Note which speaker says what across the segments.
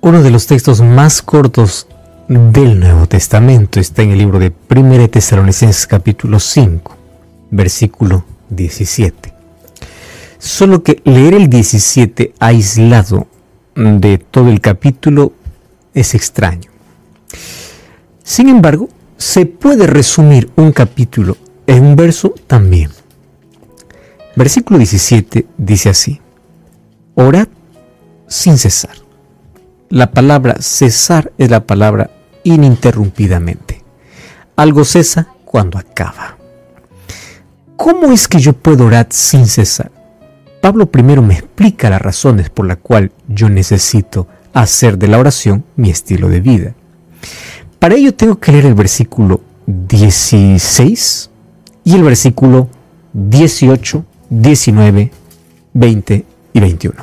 Speaker 1: Uno de los textos más cortos del Nuevo Testamento está en el libro de 1 Tesalonicenses capítulo 5, versículo 17. Solo que leer el 17 aislado de todo el capítulo es extraño. Sin embargo, se puede resumir un capítulo en un verso también. Versículo 17 dice así: orad sin cesar. La palabra cesar es la palabra ininterrumpidamente. Algo cesa cuando acaba. ¿Cómo es que yo puedo orar sin cesar? Pablo primero me explica las razones por las cuales yo necesito hacer de la oración mi estilo de vida. Para ello tengo que leer el versículo 16 y el versículo 18, 19, 20 y 21.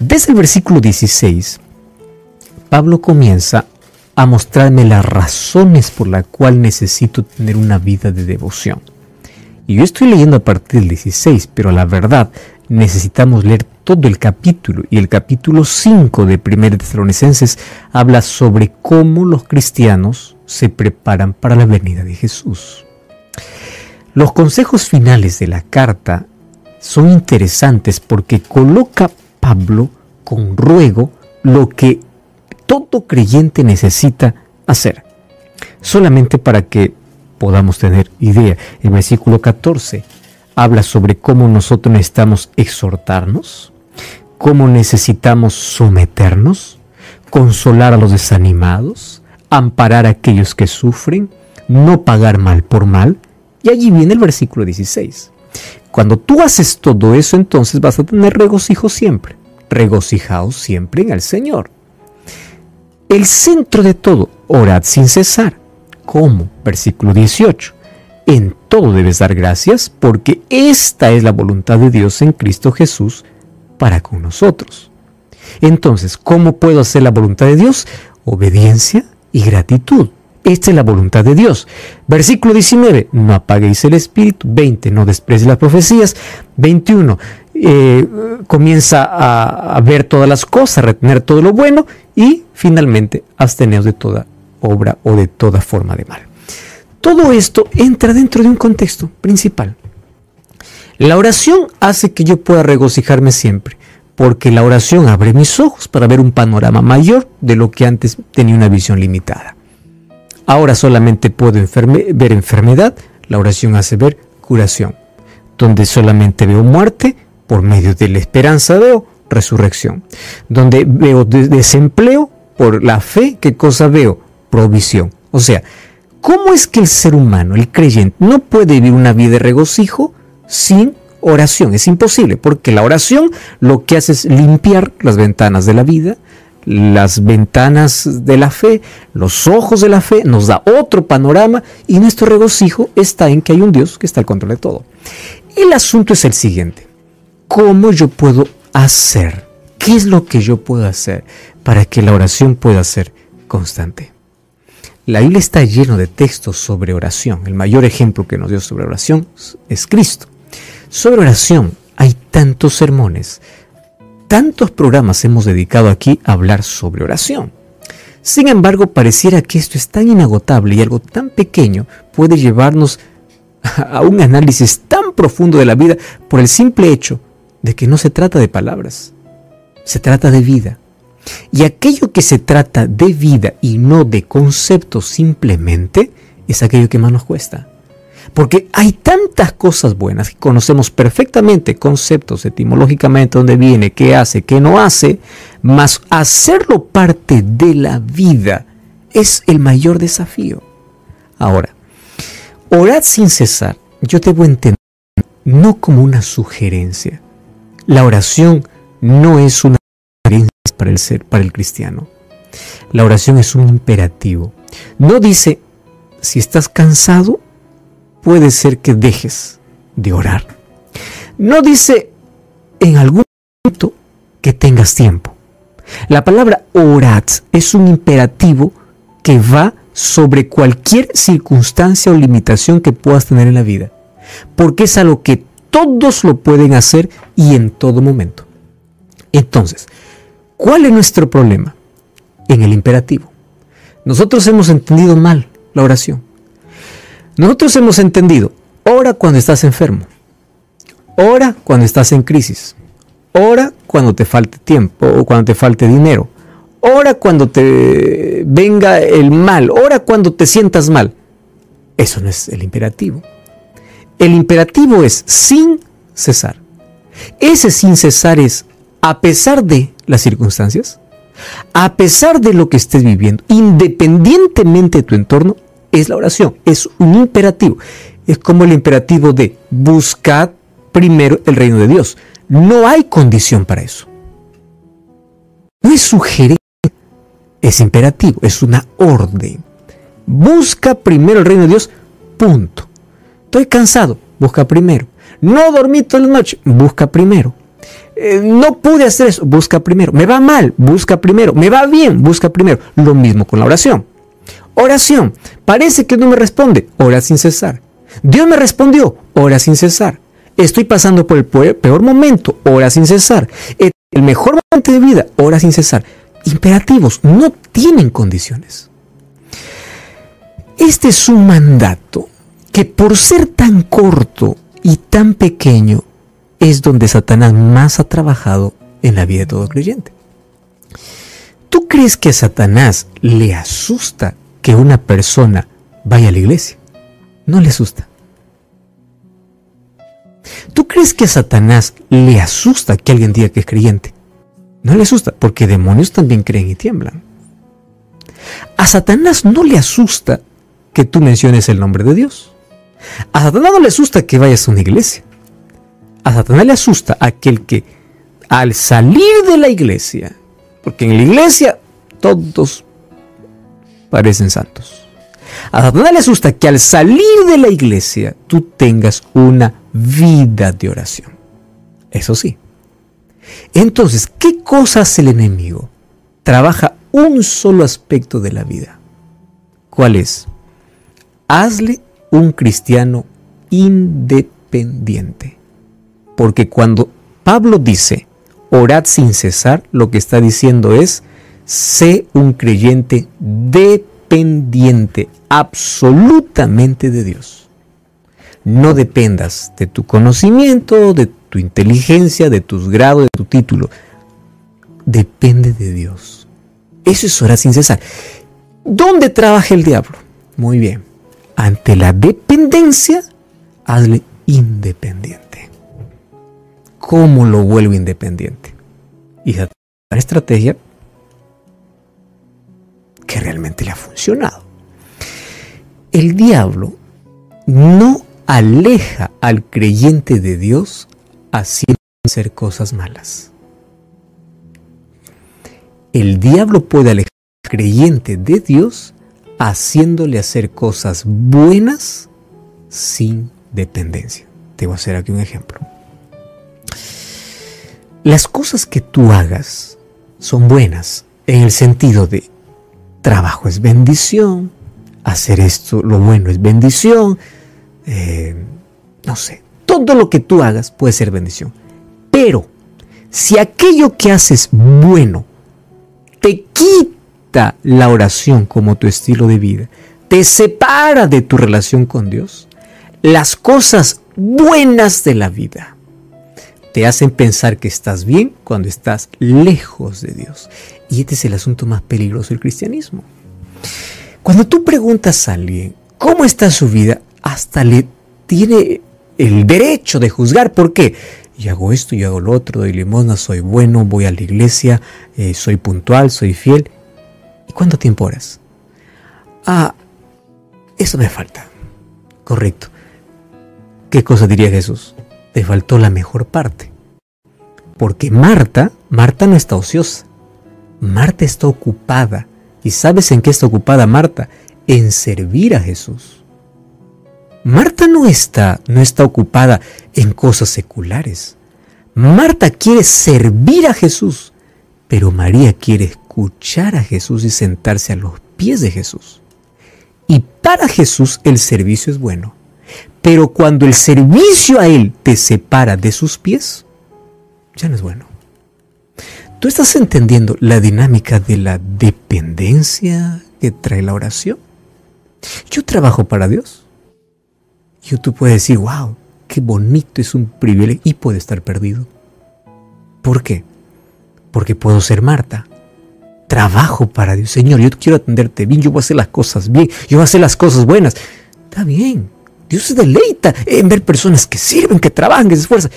Speaker 1: Desde el versículo 16, Pablo comienza a mostrarme las razones por las cuales necesito tener una vida de devoción. Y yo estoy leyendo a partir del 16, pero la verdad necesitamos leer todo el capítulo. Y el capítulo 5 de 1 Tesalonicenses habla sobre cómo los cristianos se preparan para la venida de Jesús. Los consejos finales de la carta son interesantes porque coloca Pablo con ruego lo que todo creyente necesita hacer. Solamente para que podamos tener idea, el versículo 14 habla sobre cómo nosotros necesitamos exhortarnos, cómo necesitamos someternos, consolar a los desanimados, amparar a aquellos que sufren, no pagar mal por mal. Y allí viene el versículo 16. Cuando tú haces todo eso, entonces vas a tener regocijo siempre. Regocijaos siempre en el Señor. El centro de todo, orad sin cesar. ¿Cómo? Versículo 18. En todo debes dar gracias, porque esta es la voluntad de Dios en Cristo Jesús para con nosotros. Entonces, ¿cómo puedo hacer la voluntad de Dios? Obediencia y gratitud. Esta es la voluntad de Dios. Versículo 19, no apaguéis el espíritu. 20, no despreciéis las profecías. 21, comienza a ver todas las cosas, a retener todo lo bueno. Y finalmente, absteneos de toda obra o de toda forma de mal. Todo esto entra dentro de un contexto principal. La oración hace que yo pueda regocijarme siempre, porque la oración abre mis ojos para ver un panorama mayor de lo que antes tenía una visión limitada. Ahora solamente puedo ver enfermedad, la oración hace ver curación. Donde solamente veo muerte, por medio de la esperanza veo resurrección. Donde veo desempleo, por la fe, ¿qué cosa veo? Provisión. O sea, ¿cómo es que el ser humano, el creyente, no puede vivir una vida de regocijo sin oración? Es imposible, porque la oración lo que hace es limpiar las ventanas de la vida, las ventanas de la fe, los ojos de la fe, nos da otro panorama y nuestro regocijo está en que hay un Dios que está al control de todo. El asunto es el siguiente: ¿cómo yo puedo hacer? ¿Qué es lo que yo puedo hacer para que la oración pueda ser constante? La Biblia está lleno de textos sobre oración. El mayor ejemplo que nos dio sobre oración es Cristo. Sobre oración hay tantos sermones, tantos programas hemos dedicado aquí a hablar sobre oración. Sin embargo, pareciera que esto es tan inagotable y algo tan pequeño puede llevarnos a un análisis tan profundo de la vida por el simple hecho de que no se trata de palabras, se trata de vida. Y aquello que se trata de vida y no de conceptos simplemente es aquello que más nos cuesta. Porque hay tantas cosas buenas que conocemos perfectamente, conceptos etimológicamente, dónde viene, qué hace, qué no hace, mas hacerlo parte de la vida es el mayor desafío. Ahora, orad sin cesar, yo debo entender no como una sugerencia. La oración no es una sugerencia para el cristiano. La oración es un imperativo. No dice, si estás cansado, puede ser que dejes de orar. No dice en algún momento que tengas tiempo. La palabra orad es un imperativo que va sobre cualquier circunstancia o limitación que puedas tener en la vida, porque es algo que todos lo pueden hacer y en todo momento. Entonces, ¿cuál es nuestro problema? en el imperativo. Nosotros hemos entendido mal la oración. Nosotros hemos entendido, ora cuando estás enfermo, ora cuando estás en crisis, ora cuando te falte tiempo o cuando te falte dinero, ora cuando te venga el mal, ora cuando te sientas mal. Eso no es el imperativo. El imperativo es sin cesar. Ese sin cesar es a pesar de las circunstancias, a pesar de lo que estés viviendo, independientemente de tu entorno, es la oración, es un imperativo. Es como el imperativo de buscad primero el reino de Dios. No hay condición para eso. No es sugerencia, es imperativo, es una orden. Busca primero el reino de Dios, punto. Estoy cansado, busca primero. No dormí toda la noche, busca primero. No pude hacer eso, busca primero. Me va mal, busca primero. Me va bien, busca primero. Lo mismo con la oración. Oración, parece que no me responde, ora sin cesar. Dios me respondió, ora sin cesar. Estoy pasando por el peor momento, ora sin cesar. El mejor momento de vida, ora sin cesar. Imperativos no tienen condiciones. Este es un mandato que por ser tan corto y tan pequeño es donde Satanás más ha trabajado en la vida de todo creyente. ¿Tú crees que a Satanás le asusta que una persona vaya a la iglesia? No le asusta. ¿Tú crees que a Satanás le asusta que alguien diga que es creyente? No le asusta, porque demonios también creen y tiemblan. A Satanás no le asusta que tú menciones el nombre de Dios. A Satanás no le asusta que vayas a una iglesia. A Satanás le asusta aquel que al salir de la iglesia, porque en la iglesia todos parecen santos. A Satanás le asusta que al salir de la iglesia tú tengas una vida de oración. Eso sí. Entonces, ¿qué cosa hace el enemigo? Trabaja un solo aspecto de la vida. ¿Cuál es? Hazle un cristiano independiente. Porque cuando Pablo dice, orad sin cesar, lo que está diciendo es, sé un creyente dependiente absolutamente de Dios. No dependas de tu conocimiento, de tu inteligencia, de tus grados, de tu título. Depende de Dios. Eso es orar sin cesar. ¿Dónde trabaja el diablo? Muy bien. Ante la dependencia, hazle independiente. ¿Cómo lo vuelvo independiente? Y esa estrategia que realmente le ha funcionado. El diablo no aleja al creyente de Dios haciendo hacer cosas malas. El diablo puede alejar al creyente de Dios haciéndole hacer cosas buenas sin dependencia. Te voy a hacer aquí un ejemplo. Las cosas que tú hagas son buenas en el sentido de trabajo es bendición, hacer esto, lo bueno es bendición, no sé, todo lo que tú hagas puede ser bendición. Pero si aquello que haces bueno te quita la oración como tu estilo de vida, te separa de tu relación con Dios, las cosas buenas de la vida te hacen pensar que estás bien cuando estás lejos de Dios. Y este es el asunto más peligroso del cristianismo. Cuando tú preguntas a alguien cómo está su vida, hasta le tiene el derecho de juzgar. ¿Por qué? Yo hago esto, yo hago lo otro, doy limosna, soy bueno, voy a la iglesia, soy puntual, soy fiel. ¿Y cuánto tiempo oras? Eso me falta. Correcto. ¿Qué cosa diría Jesús? Te faltó la mejor parte. Porque Marta no está ociosa. Marta está ocupada. ¿Y sabes en qué está ocupada Marta? En servir a Jesús. Marta no está ocupada en cosas seculares. Marta quiere servir a Jesús, pero María quiere escuchar a Jesús y sentarse a los pies de Jesús. Y para Jesús el servicio es bueno. Pero cuando el servicio a Él te separa de sus pies, ya no es bueno. ¿Tú estás entendiendo la dinámica de la dependencia que trae la oración? Yo trabajo para Dios. Y tú puedes decir, wow, qué bonito, es un privilegio, y puede estar perdido. ¿Por qué? Porque puedo ser Marta. Trabajo para Dios. Señor, yo quiero atenderte bien, yo voy a hacer las cosas bien, yo voy a hacer las cosas buenas. Está bien. Dios se deleita en ver personas que sirven, que trabajan, que se esfuerzan.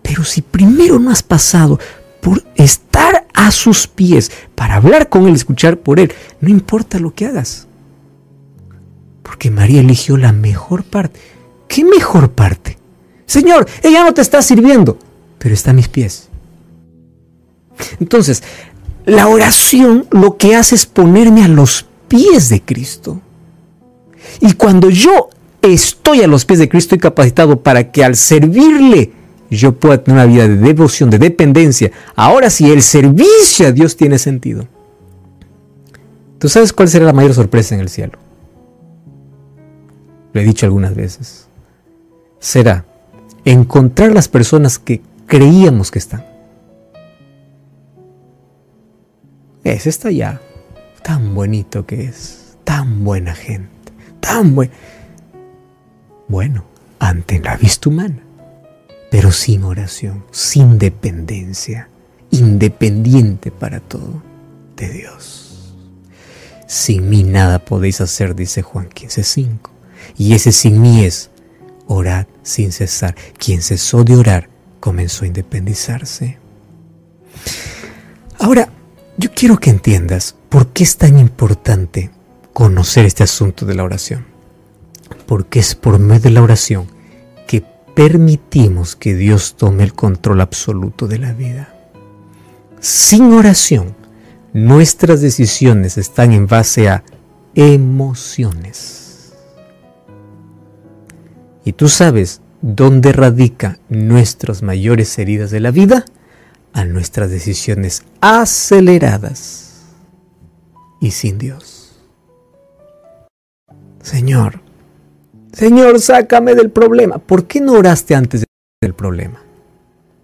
Speaker 1: Pero si primero no has pasado por estar a sus pies, para hablar con Él, escuchar por Él, no importa lo que hagas. Porque María eligió la mejor parte. ¿Qué mejor parte? Señor, ella no te está sirviendo, pero está a mis pies. Entonces, la oración lo que hace es ponerme a los pies de Cristo. Y cuando yo estoy a los pies de Cristo, estoy capacitado para que al servirle yo pueda tener una vida de devoción, de dependencia. Ahora sí, el servicio a Dios tiene sentido. ¿Tú sabes cuál será la mayor sorpresa en el cielo? Lo he dicho algunas veces. Será encontrar las personas que creíamos que están. Ese está allá. Tan bonito que es. Tan buena gente. Tan bueno, ante la vista humana. Pero sin oración, sin dependencia. Independiente para todo de Dios. Sin mí nada podéis hacer, dice Juan 15:5. Y ese sin mí es orad sin cesar. Quien cesó de orar comenzó a independizarse. Ahora, yo quiero que entiendas por qué es tan importante conocer este asunto de la oración. Porque es por medio de la oración que permitimos que Dios tome el control absoluto de la vida. Sin oración, nuestras decisiones están en base a emociones. ¿Y tú sabes dónde radican nuestras mayores heridas de la vida? A nuestras decisiones aceleradas y sin Dios. Señor, sácame del problema. ¿Por qué no oraste antes del problema?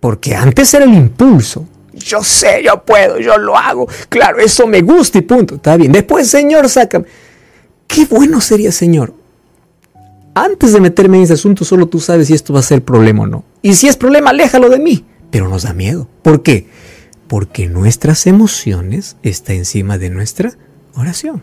Speaker 1: Porque antes era el impulso. Yo sé, yo puedo, yo lo hago. Claro, eso me gusta y punto. Está bien. Después, Señor, sácame. Qué bueno sería, Señor. Antes de meterme en ese asunto, solo tú sabes si esto va a ser problema o no. Y si es problema, aléjalo de mí. Pero nos da miedo. ¿Por qué? Porque nuestras emociones están encima de nuestra oración.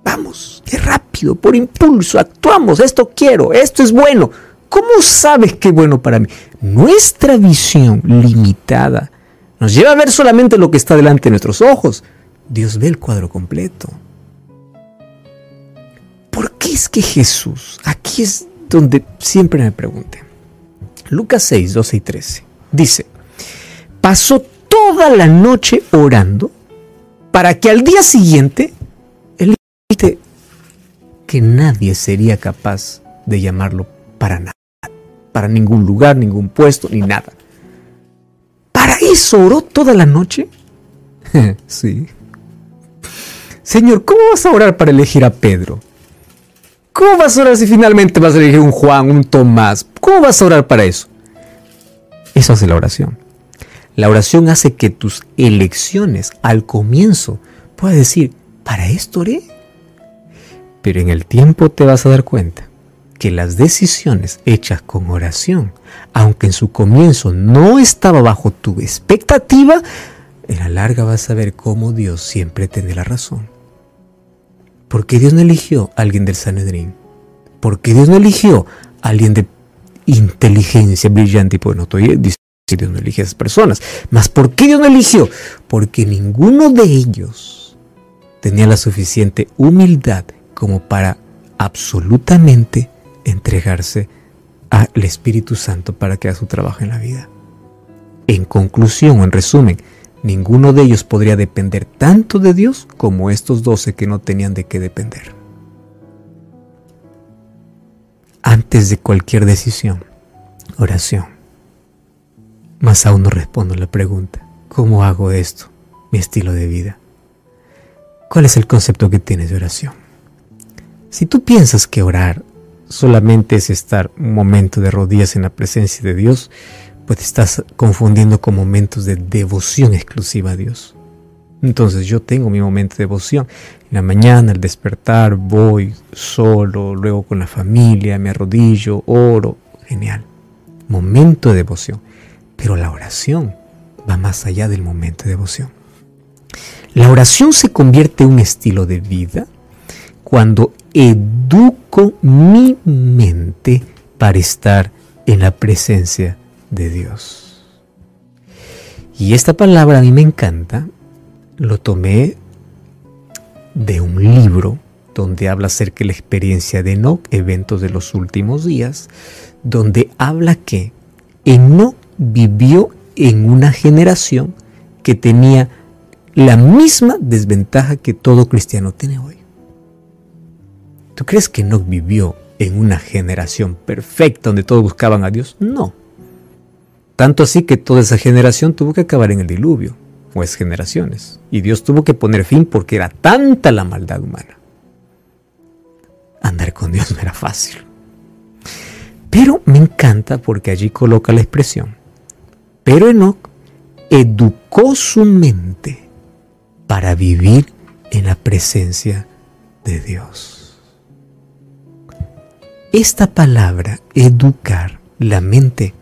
Speaker 1: Vamos, qué rápido, por impulso, actuamos, esto quiero, esto es bueno. ¿Cómo sabes qué es bueno para mí? Nuestra visión limitada nos lleva a ver solamente lo que está delante de nuestros ojos. Dios ve el cuadro completo. ¿Por qué es que Jesús, aquí es donde siempre me pregunté, Lucas 6, 12 y 13, dice, pasó toda la noche orando para que al día siguiente él dice que nadie sería capaz de llamarlo para nada, para ningún lugar, ningún puesto, ni nada. ¿Para eso oró toda la noche? Sí. Señor, ¿cómo vas a orar para elegir a Pedro? ¿Cómo vas a orar si finalmente vas a elegir un Juan, un Tomás? ¿Cómo vas a orar para eso? Eso hace la oración. La oración hace que tus elecciones al comienzo puedas decir, ¿para esto oré? Pero en el tiempo te vas a dar cuenta que las decisiones hechas con oración, aunque en su comienzo no estaba bajo tu expectativa, en la larga vas a ver cómo Dios siempre tiene la razón. Porque Dios no eligió a alguien del Sanedrín. Porque Dios no eligió a alguien de inteligencia brillante. Y pues no estoy diciendo que Dios no elige a esas personas. Mas ¿por qué Dios no eligió? Porque ninguno de ellos tenía la suficiente humildad como para absolutamente entregarse al Espíritu Santo para que haga su trabajo en la vida. En conclusión o en resumen, ninguno de ellos podría depender tanto de Dios como estos 12 que no tenían de qué depender. Antes de cualquier decisión, oración. Más aún no respondo la pregunta, ¿cómo hago esto? Mi estilo de vida. ¿Cuál es el concepto que tienes de oración? Si tú piensas que orar solamente es estar un momento de rodillas en la presencia de Dios, pues te estás confundiendo con momentos de devoción exclusiva a Dios. Entonces yo tengo mi momento de devoción. En la mañana, al despertar, voy solo, luego con la familia, me arrodillo, oro. Genial. Momento de devoción. Pero la oración va más allá del momento de devoción. La oración se convierte en un estilo de vida cuando educo mi mente para estar en la presencia de Dios. Y esta palabra a mí me encanta. Lo tomé de un libro donde habla acerca de la experiencia de Enoc, eventos de los últimos días, donde habla que Enoc vivió en una generación que tenía la misma desventaja que todo cristiano tiene hoy. ¿Tú crees que Enoc vivió en una generación perfecta donde todos buscaban a Dios? No. Tanto así que toda esa generación tuvo que acabar en el diluvio. Pues generaciones. Y Dios tuvo que poner fin porque era tanta la maldad humana. Andar con Dios no era fácil. Pero me encanta porque allí coloca la expresión. Pero Enoc educó su mente para vivir en la presencia de Dios. Esta palabra, educar la mente,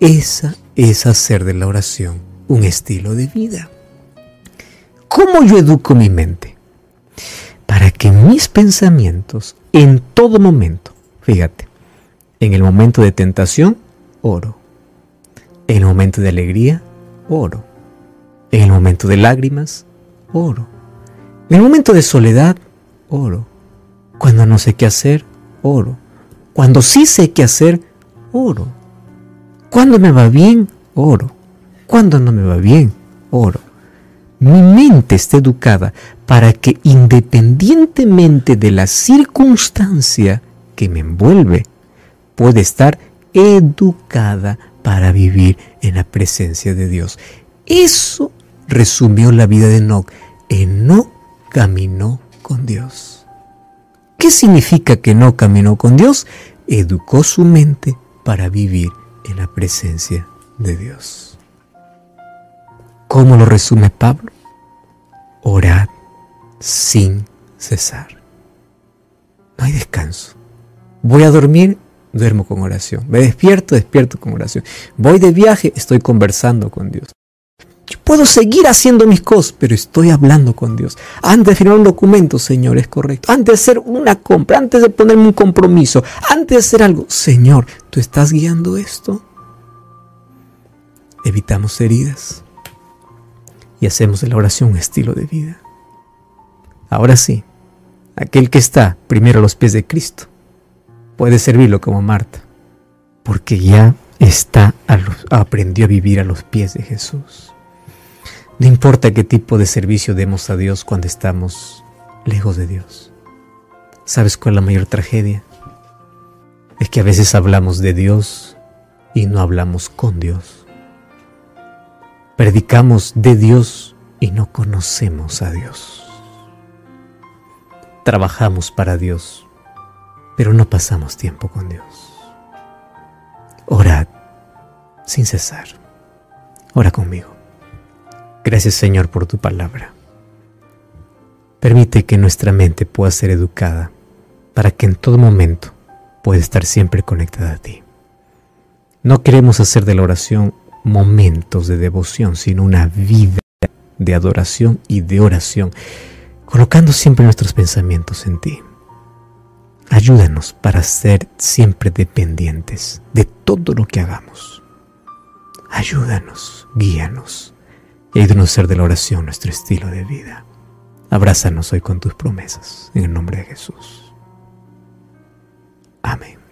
Speaker 1: esa es hacer de la oración un estilo de vida. ¿Cómo yo educo mi mente? Para que mis pensamientos en todo momento, fíjate, en el momento de tentación, oro. En el momento de alegría, oro. En el momento de lágrimas, oro. En el momento de soledad, oro. Cuando no sé qué hacer, oro. Cuando sí sé qué hacer, oro. Cuando me va bien, oro. Cuando no me va bien, oro. Mi mente está educada para que independientemente de la circunstancia que me envuelve, pueda estar educada para vivir en la presencia de Dios. Eso resumió la vida de Enoc. Enoc caminó con Dios. ¿Qué significa que no caminó con Dios? Educó su mente para vivir en la presencia de Dios. ¿Cómo lo resume Pablo? Orad sin cesar. No hay descanso. Voy a dormir, duermo con oración. Me despierto, despierto con oración. Voy de viaje, estoy conversando con Dios. Yo puedo seguir haciendo mis cosas, pero estoy hablando con Dios. Antes de firmar un documento, Señor, es correcto. Antes de hacer una compra, antes de ponerme un compromiso, antes de hacer algo, Señor, ¿tú estás guiando esto? Evitamos heridas y hacemos de la oración un estilo de vida. Ahora sí, aquel que está primero a los pies de Cristo puede servirlo como Marta, porque ya aprendió a vivir a los pies de Jesús. No importa qué tipo de servicio demos a Dios cuando estamos lejos de Dios. ¿Sabes cuál es la mayor tragedia? Es que a veces hablamos de Dios y no hablamos con Dios. Predicamos de Dios y no conocemos a Dios. Trabajamos para Dios, pero no pasamos tiempo con Dios. Orad sin cesar. Ora conmigo. Gracias, Señor, por tu palabra. Permite que nuestra mente pueda ser educada para que en todo momento pueda estar siempre conectada a ti. No queremos hacer de la oración momentos de devoción, sino una vida de adoración y de oración, colocando siempre nuestros pensamientos en ti. Ayúdanos para ser siempre dependientes de todo lo que hagamos. Ayúdanos, guíanos y ayúdanos a hacer de la oración nuestro estilo de vida. Abrázanos hoy con tus promesas, en el nombre de Jesús. Amén.